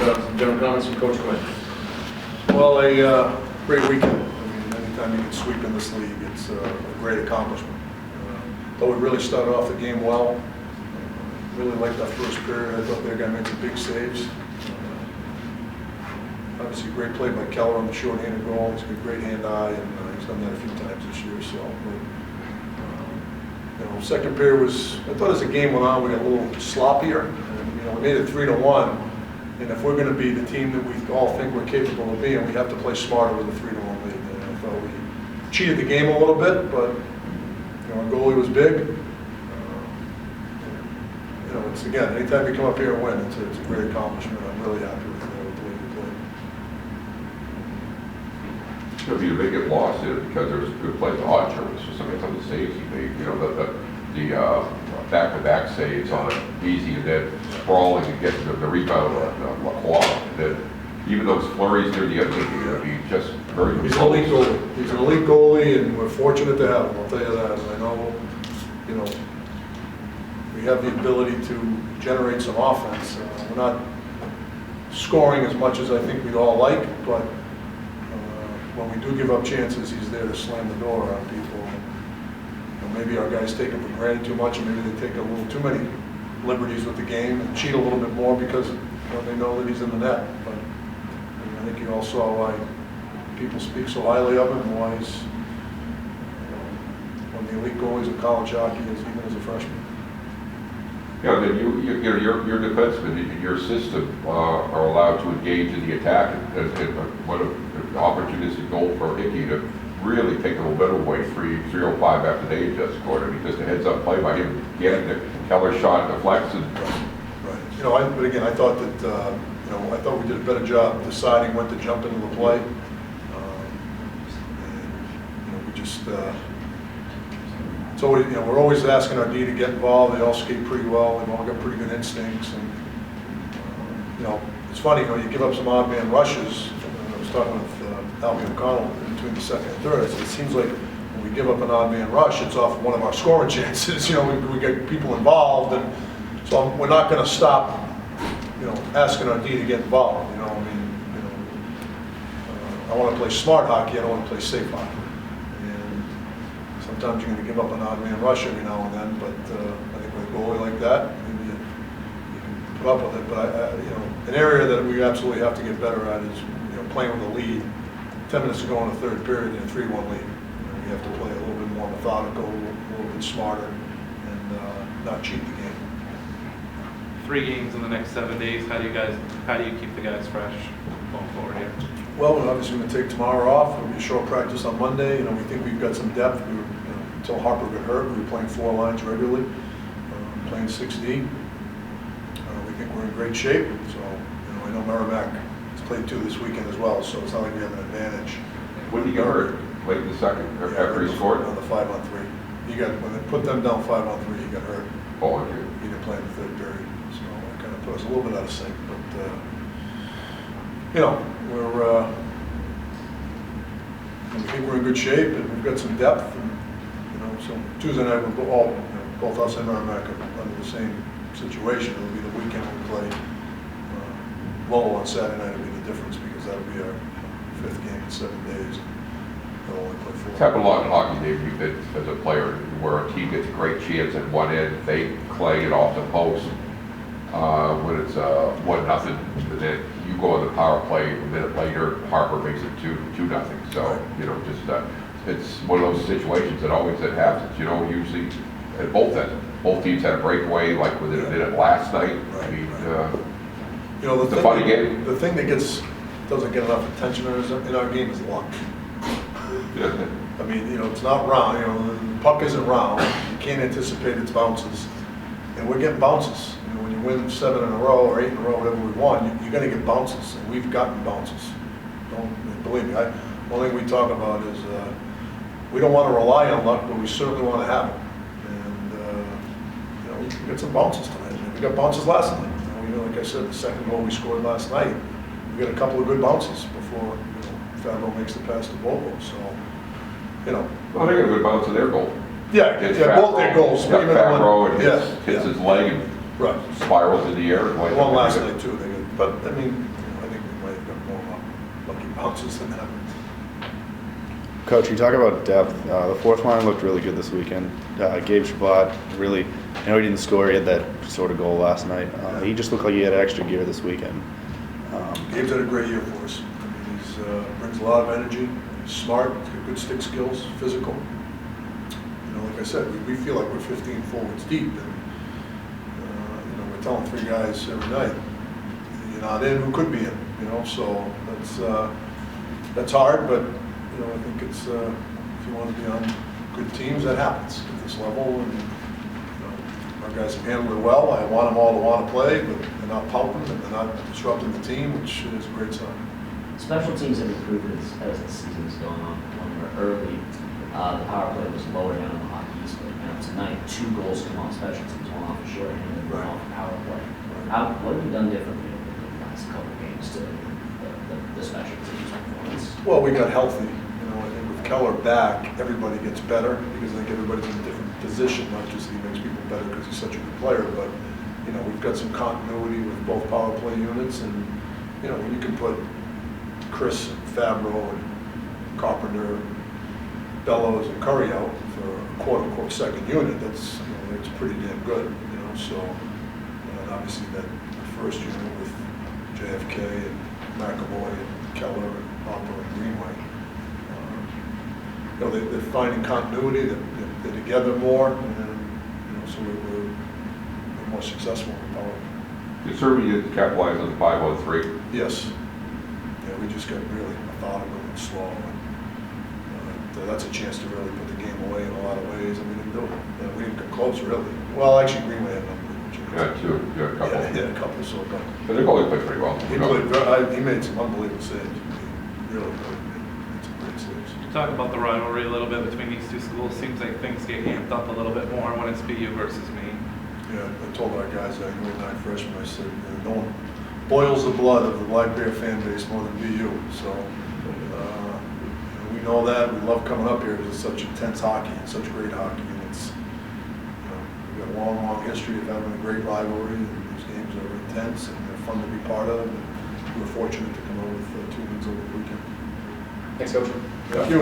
General comments from Coach Quinn. Well, a great weekend. I mean, anytime you can sweep in this league, it's a great accomplishment. Though we really started off the game well. Really liked that first period. I thought their guy made some big saves. Obviously, great play by Keller on the short-handed goal. He's got great hand-eye, and he's done that a few times this year. So, second period was, I thought as the game went on, we got a little sloppier. And, we made it 3-1. And if we're going to be the team that we all think we're capable of being, we have to play smarter with a 3-1 lead. And I thought we cheated the game a little bit, but our goalie was big. It's again, anytime you come up here and win, it's a great accomplishment. I'm really happy with the way we played. It's going to be a big loss here because there was good play to Archer. It's just some of the saves he made. The back-to-back saves on it, easy, and then sprawling and getting the rebound on Lacroix. And then even those flurries near the end of the game, he just very good. He's an elite goalie. He's an elite goalie, and we're fortunate to have him. I'll tell you that. And I know, we have the ability to generate some offense. We're not scoring as much as I think we'd all like, but when we do give up chances, he's there to slam the door on people. Maybe our guys take it for granted too much, and maybe they take a little too many liberties with the game and cheat a little bit more because they know that he's in the net. But I think you all saw why people speak so highly of him and why he's one of the elite goalies in college hockey, even as a freshman. Yeah, then your defensemen in your system are allowed to engage in the attack, and what an opportunistic goal for Hickey to really take the momentum away. 3:05 after they just scored. I mean, just a heads-up play by him getting the Keller shot deflects. Right. But again, I thought that I thought we did a better job deciding when to jump into the play. We just. So we're always asking our D to get involved. They all skate pretty well. They've all got pretty good instincts, and it's funny. You give up some odd man rushes. I was talking with Albie O'Connell between the second and third. It seems like when we give up an odd man rush, it's off one of our scoring chances. We get people involved, and so we're not going to stop. Asking our D to get involved. I want to play smart hockey. I don't want to play safe hockey. Sometimes you're going to give up an odd man rush every now and then, but I think with a goalie like that, maybe you can put up with it. But an area that we absolutely have to get better at is playing with a lead. 10 minutes to go in the third period in a 3-1 lead. We have to play a little bit more methodical, a little bit smarter, and not cheat the game. 3 games in the next 7 days. How do you keep the guys fresh going forward here? Well, we're obviously going to take tomorrow off. It'll be a short practice on Monday. We think we've got some depth. Until Harper got hurt, we were playing 4 lines regularly, playing 6D. We think we're in great shape. So, I know Merrimack has played 2 this weekend as well, so it's not like we have an advantage. When did he get hurt? Late in the second, after he scored? On the 5-on-3. When they put them down 5-on-3, he got hurt. Oh, okay. He didn't play in the third period. So it kind of put us a little bit out of sync. But, we think we're in good shape, and we've got some depth. And, so Tuesday night, both us and Merrimack are under the same situation. It'll be the weekend we play. Lowell on Saturday night will be the difference because that'll be our 5th game in 7 days. They'll only play 4. It's happened a lot in hockey, Dave. You've been as a player where a team gets a great chance at one end, they clay it off the post when it's 1-0, and then you go on the power play. A minute later, Harper makes it 2-0. So it's one of those situations that always happens. Usually at both ends. Both teams had a breakaway like within a minute last night. Right. I mean, it's a funny game. The thing that doesn't get enough attention in our game is luck. Yeah. I mean, it's not round. The puck isn't round. You can't anticipate its bounces, and we're getting bounces. When you win 7 in a row or 8 in a row, whatever we won, you're going to get bounces, and we've gotten bounces. Don't believe me. One thing we talk about is we don't want to rely on luck, but we certainly want to have it. And we got some bounces tonight. We got bounces last night. Like I said, the second goal we scored last night, we got a couple of good bounces before Favreau makes the pass to Bobo. So, Well, they got a good bounce in their goal. Yeah, both their goals. Favreau and hits his leg and right. spirals in the air. One last night too. They got But, I mean, I think we might have got more lucky bounces than that. Coach, you talk about depth. The fourth line looked really good this weekend. Gabe Shabbat really, I know he didn't score, he had that sort of goal last night. He just looked like he had extra gear this weekend. Gabe's had a great year for us. I mean, he's brings a lot of energy, he's smart, he's got good stick skills, physical. You know, like I said, we feel like we're 15 forwards deep, and you know, we're telling 3 guys every night, you're not in, who could be in, you know, so that's hard, but you know, I think it's, if you want to be on good teams, that happens at this level, and you know, our guys have handled it well. I want them all to want to play, but they're not pulping and they're not disrupting the team, which is a great sign. Special teams have improved as the season's going on. When we were early, the power play was lower down in the Hockey East, but now tonight 2 goals come off special teams, 1 off a shorthanded, 1 off a power play. What have you done differently over the last couple of games to the special teams performance? Well, we got healthy. You know, I think with Keller back, everybody gets better because I think everybody's in a different position, not just that he makes people better because he's such a good player, but you know, we've got some continuity with both power play units, and you know, when you can put Chris and Fabro and Carpenter, Bellows and Curry out for a quote-unquote second unit, that's, you know, it's pretty damn good, you know, so and obviously that first unit with JFK and McAvoy and Keller and Hopper and Greenway, you know, they're finding continuity, they're together more, and you know, so we're more successful in the power. You certainly did capitalize on the 5-on-3. Yes. Yeah, we just got really methodical and slow, and that's a chance to really put the game away in a lot of ways, and we didn't do it. We didn't come close, really. Well, actually, Greenway had an unbelievable chance. Yeah, a couple. Yeah, he had a couple, so but But their goalie played pretty well. he made some unbelievable saves. He really made some great saves. Talk about the rivalry a little bit between these 2 schools. Seems like things get amped up a little bit more when it's BU versus Maine. Yeah, I told our guys that we were 9 freshmen, I said, you know, no one boils the blood of the Black Bear fan base more than BU. So we know that. We love coming up here because it's such intense hockey and such great hockey. And it's, you know, we've got a long, long history of having a great rivalry, and these games are intense and they're fun to be part of. And we were fortunate to come out with 2 wins over the weekend. Thanks, Coach. Thank you.